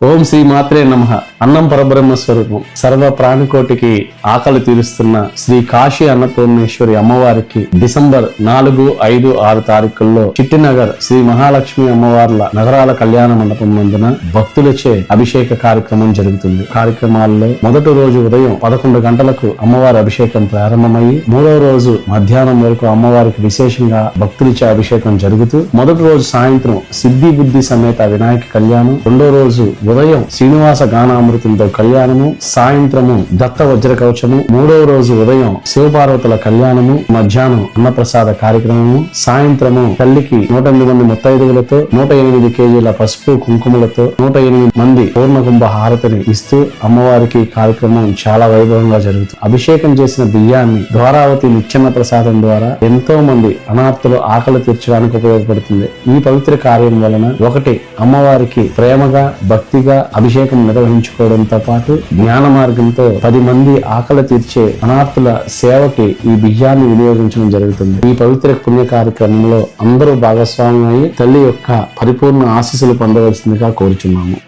ఓం శ్రీ మాత్రే నమః. అన్నం పరబ్రహ్మ స్వరూపం, సర్వ ప్రాణికోటికి ఆకలి తీరుస్తున్న శ్రీ కాశీ అన్నపూర్ణేశ్వరి అమ్మవారికి డిసెంబర్ 4, 5, 6 తారీఖుల్లో చిట్టినగర్ శ్రీ మహాలక్ష్మి అమ్మవార్ల నగరాల కళ్యాణ మండపం నందున భక్తులచే అభిషేక కార్యక్రమం జరుగుతుంది. కార్యక్రమాల్లో మొదటి రోజు ఉదయం 11 గంటలకు అమ్మవారి అభిషేకం ప్రారంభమయ్యి 3వ రోజు మధ్యాహ్నం వరకు అమ్మవారికి విశేషంగా భక్తులచే అభిషేకం జరుగుతూ మొదటి రోజు సాయంత్రం సిద్ధి బుద్ధి సమేత వినాయక కళ్యాణం, 2వ రోజు ఉదయం శ్రీనివాస గానామృతంతో కళ్యాణము, సాయంత్రము దత్త వజ్ర కవచము, 3వ రోజు ఉదయం శివపార్వతుల కళ్యాణము, మధ్యాహ్నం అన్నప్రసాద కార్యక్రమము, సాయంత్రము తల్లికి 108 మంది ముత్తైదువులతో 108 కేజీల పసుపు కుంకుమలతో 108 మంది పూర్ణకుంభ హారతిని ఇస్తూ అమ్మవారికి కార్యక్రమం చాలా వైభవంగా జరుగుతుంది. అభిషేకం చేసిన బియ్యాన్ని ద్వారావతి నిత్యన్న ప్రసాదం ద్వారా ఎంతో మంది అనార్తులు ఆకలి తీర్చడానికి ఉపయోగపడుతుంది. ఈ పవిత్ర కార్యం వలన ఒకటి అమ్మవారికి ప్రేమగా భక్తిగా అభిషేకం నిర్వహించుకోవడంతో పాటు జ్ఞాన మార్గంతో 10 మంది ఆకలి తీర్చే అనార్తుల సేవకి ఈ బియ్యాన్ని వినియోగించడం జరుగుతుంది. ఈ పవిత్ర పుణ్య కార్యక్రమంలో అందరూ భాగస్వామ్యం అయ్యి తల్లి యొక్క పరిపూర్ణ ఆశీస్సులు పొందవలసిందిగా కోరుచున్నాము.